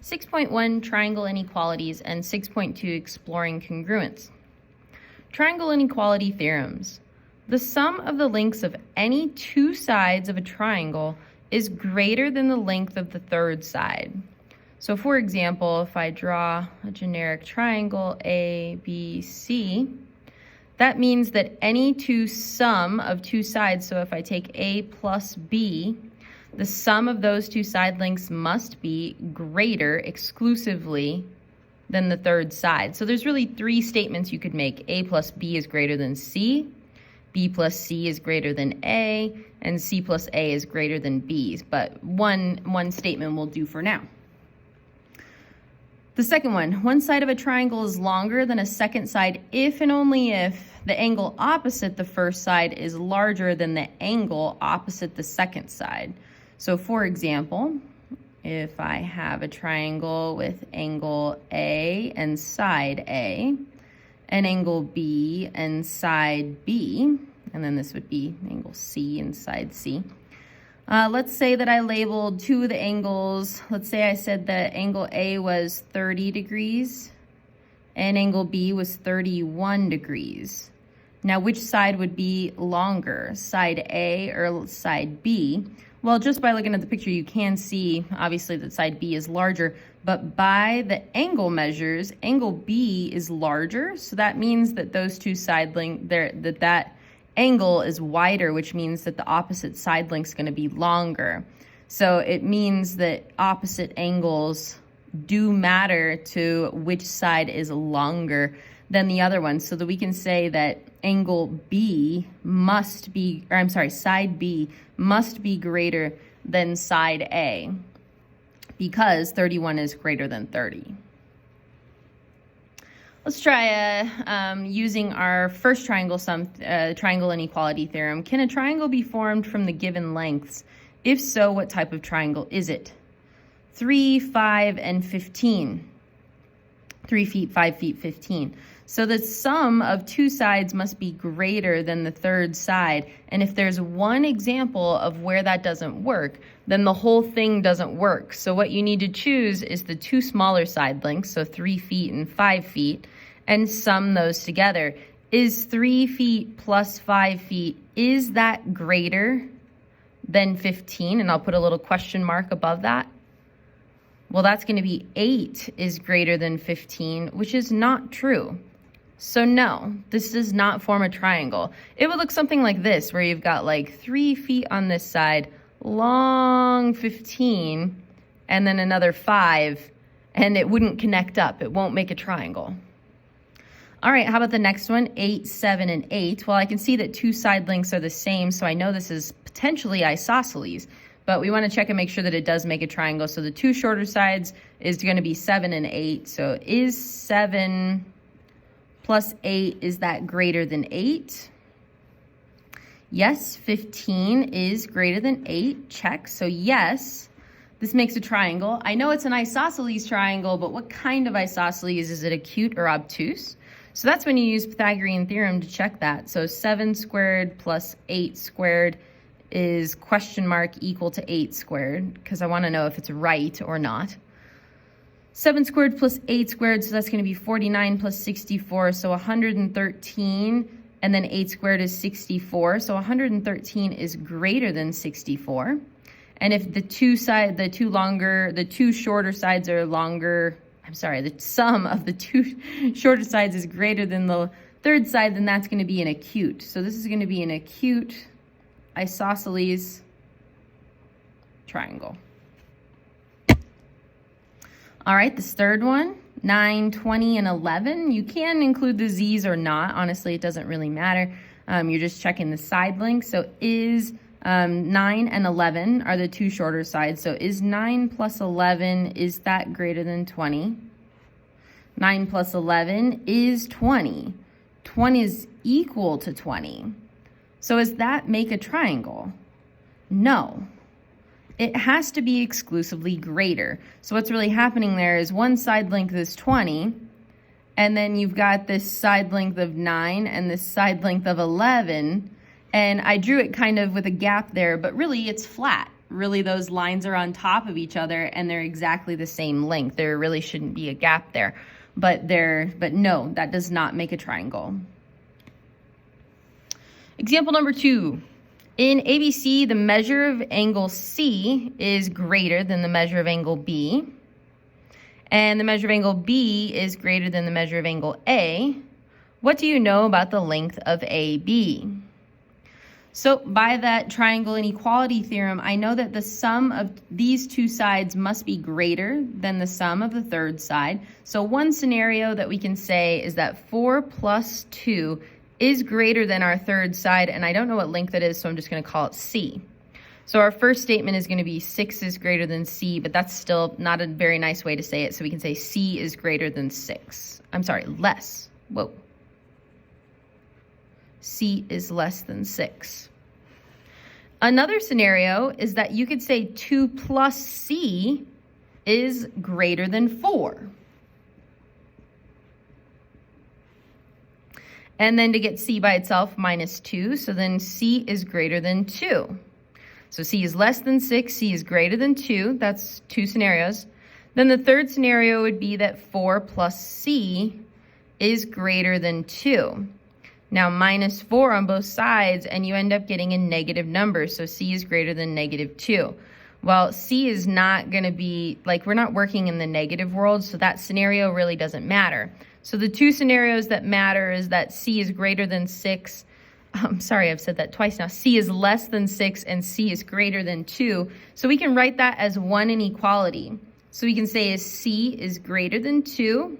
6.1 Triangle Inequalities and 6.2 Exploring Congruence. Triangle inequality theorems. The sum of the lengths of any two sides of a triangle is greater than the length of the third side. So for example, if I draw a generic triangle A, B, C, that means that any sum of two sides, so if I take A plus B, the sum of those two side lengths must be greater exclusively than the third side. So there's really three statements you could make. A plus B is greater than C, B plus C is greater than A, and C plus A is greater than B. But one statement will do for now. The second one side of a triangle is longer than a second side if and only if the angle opposite the first side is larger than the angle opposite the second side. So for example, if I have a triangle with angle A and side A, and angle B and side B, and then this would be angle C and side C. Let's say that I labeled two of the angles. Let's say I said that angle A was 30 degrees and angle B was 31 degrees. Now, which side would be longer, side A or side B? Well, just by looking at the picture, you can see, obviously, that side B is larger, but by the angle measures, angle B is larger, so that means that those two side lengths, that angle is wider, which means that the opposite side length is going to be longer. So it means that opposite angles do matter to which side is longer than the other one, so that we can say that angle B must be, or I'm sorry, side B must be greater than side A because 31 is greater than 30. Let's try using our first triangle triangle inequality theorem. Can a triangle be formed from the given lengths? If so, what type of triangle is it? 3, 5, and 15. 3 feet, 5 feet, 15. So the sum of two sides must be greater than the third side. And if there's one example of where that doesn't work, then the whole thing doesn't work. So what you need to choose is the two smaller side lengths, so 3 feet and 5 feet, and sum those together. Is 3 feet plus 5 feet, is that greater than 15? And I'll put a little question mark above that. Well, that's going to be 8 is greater than 15, which is not true. So no, this does not form a triangle. It would look something like this, where you've got like 3 feet on this side, long 15, and then another 5, and it wouldn't connect up. It won't make a triangle. All right, how about the next one, 8, 7, and 8? Well, I can see that two side lengths are the same, so I know this is potentially isosceles, but we want to check and make sure that it does make a triangle. So the two shorter sides is going to be 7 and 8. So is 7 plus 8, is that greater than 8? Yes, 15 is greater than 8. Check. So yes, this makes a triangle. I know it's an isosceles triangle, but what kind of isosceles? Is it acute or obtuse? So that's when you use Pythagorean Theorem to check that. So 7 squared plus 8 squared is question mark equal to 8 squared, because I want to know if it's right or not. 7 squared plus 8 squared, so that's going to be 49 plus 64, so 113, and then 8 squared is 64, so 113 is greater than 64. And if the two shorter sides are longer, the sum of the two shorter sides is greater than the third side, then that's going to be an acute. So this is going to be an acute isosceles triangle. All right, this third one, 9, 20, and 11. You can include the z's or not. Honestly, it doesn't really matter. You're just checking the side length. So is 9 and 11 are the two shorter sides. So is 9 plus 11, is that greater than 20? 9 plus 11 is 20. 20 is equal to 20. So does that make a triangle? No. It has to be exclusively greater. So what's really happening there is one side length is 20, and then you've got this side length of 9 and this side length of 11, and I drew it kind of with a gap there, but really it's flat. really those lines are on top of each other and they're exactly the same length. There really shouldn't be a gap there. But no, that does not make a triangle. Example number 2. In ABC, the measure of angle C is greater than the measure of angle B, and the measure of angle B is greater than the measure of angle A. What do you know about the length of AB? So by that triangle inequality theorem, I know that the sum of these two sides must be greater than the sum of the third side. So one scenario that we can say is that 4 plus 2 is greater than our third side, and I don't know what length it is, so I'm just going to call it C. So our first statement is going to be 6 is greater than C, but that's still not a very nice way to say it, so we can say C is greater than 6. I'm sorry, less. Whoa. C is less than 6. Another scenario is that you could say 2 plus C is greater than 4. And then to get C by itself, minus 2, so then C is greater than 2. So C is less than 6, C is greater than 2. That's two scenarios. Then the third scenario would be that 4 plus C is greater than 2. Now minus 4 on both sides, and you end up getting a negative number, so C is greater than negative 2. Well, C is not going to be, like, we're not working in the negative world, so that scenario really doesn't matter. So the two scenarios that matter is that C is greater than 6. I'm sorry, I've said that twice now. C is less than 6 and C is greater than 2. So we can write that as one inequality. So we can say is C is greater than 2,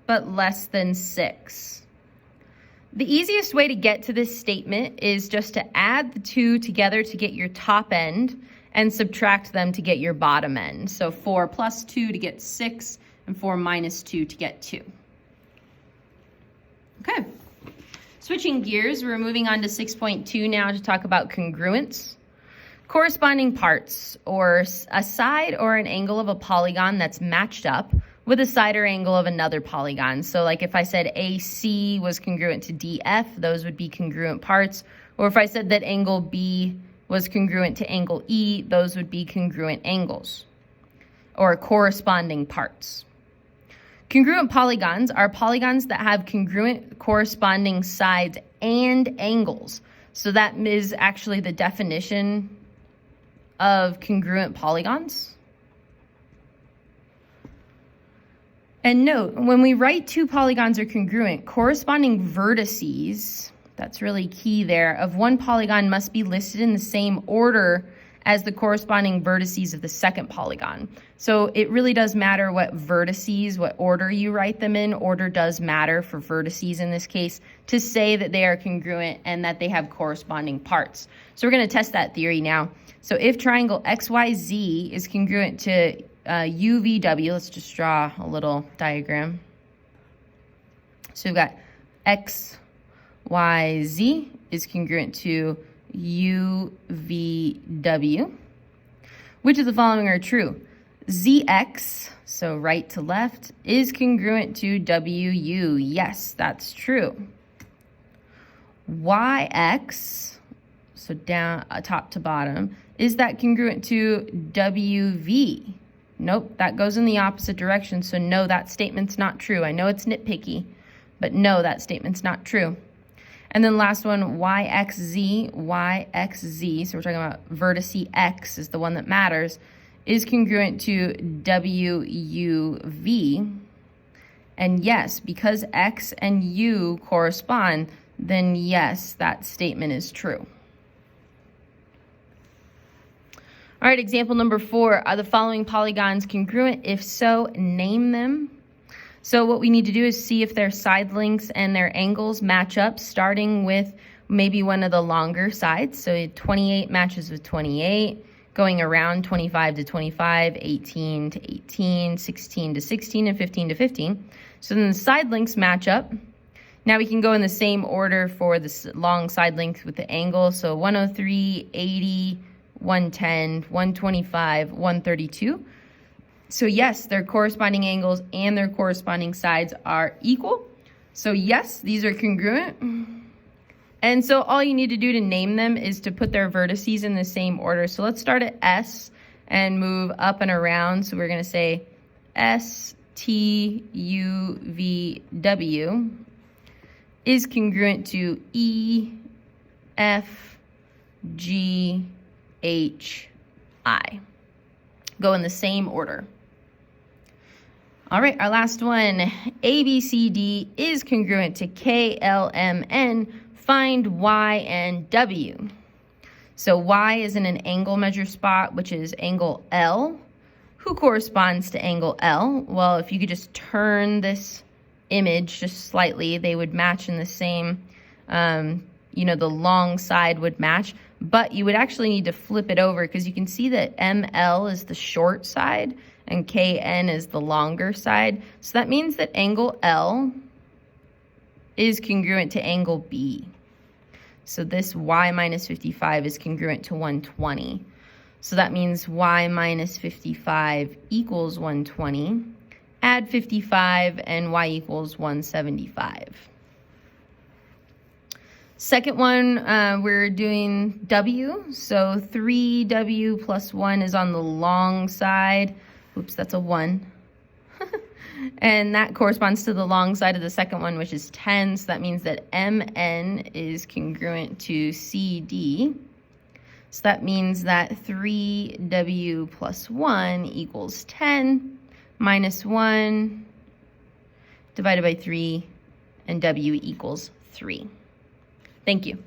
but less than 6. The easiest way to get to this statement is just to add the two together to get your top end and subtract them to get your bottom end. So 4 plus 2 to get 6 and 4 minus 2 to get 2. Okay, switching gears, we're moving on to 6.2 now to talk about congruence. Corresponding parts, or a side or an angle of a polygon that's matched up with a side or angle of another polygon. So like if I said AC was congruent to DF, those would be congruent parts. Or if I said that angle B was congruent to angle E, those would be congruent angles or corresponding parts. Congruent polygons are polygons that have congruent corresponding sides and angles. So that is actually the definition of congruent polygons. And note, when we write two polygons are congruent, corresponding vertices, that's really key there, of one polygon must be listed in the same order as the corresponding vertices of the second polygon. So it really does matter what vertices, what order you write them in. Order does matter for vertices in this case to say that they are congruent and that they have corresponding parts. So we're going to test that theory now. So if triangle XYZ is congruent to UVW, let's just draw a little diagram. So we've got XYZ is congruent to UVW. Which of the following are true? ZX, so right to left, is congruent to WU. Yes, that's true. YX, so down top to bottom, is that congruent to WV? Nope, that goes in the opposite direction, so no, that statement's not true. I know it's nitpicky, but no, that statement's not true. And then last one, YXZ, so we're talking about vertice X is the one that matters, is congruent to WUV. And yes, because X and U correspond, then yes, that statement is true. All right, example number 4, are the following polygons congruent? If so, name them. So what we need to do is see if their side lengths and their angles match up, starting with maybe one of the longer sides. So 28 matches with 28, going around 25 to 25, 18 to 18, 16 to 16, and 15 to 15. So then the side lengths match up. Now we can go in the same order for the long side length with the angle. So 103, 80, 110, 125, 132. So yes, their corresponding angles and their corresponding sides are equal. So yes, these are congruent. And so all you need to do to name them is to put their vertices in the same order. So let's start at S and move up and around. So we're going to say S, T, U, V, W is congruent to E, F, G, H, I. Go in the same order. All right, our last one. ABCD is congruent to K, L, M, N. Find Y and W. So Y is in an angle measure spot, which is angle L. Who corresponds to angle L? Well, if you could just turn this image just slightly, they would match in the same, the long side would match, but you would actually need to flip it over because you can see that ML is the short side and KN is the longer side. So that means that angle L is congruent to angle B. So this Y minus 55 is congruent to 120. So that means Y minus 55 equals 120. Add 55 and Y equals 175. Second one, we're doing W. So 3W plus 1 is on the long side. Oops, that's a 1. And that corresponds to the long side of the second one, which is 10. So that means that MN is congruent to CD. So that means that 3W plus 1 equals 10 minus 1 divided by 3, and W equals 3. Thank you.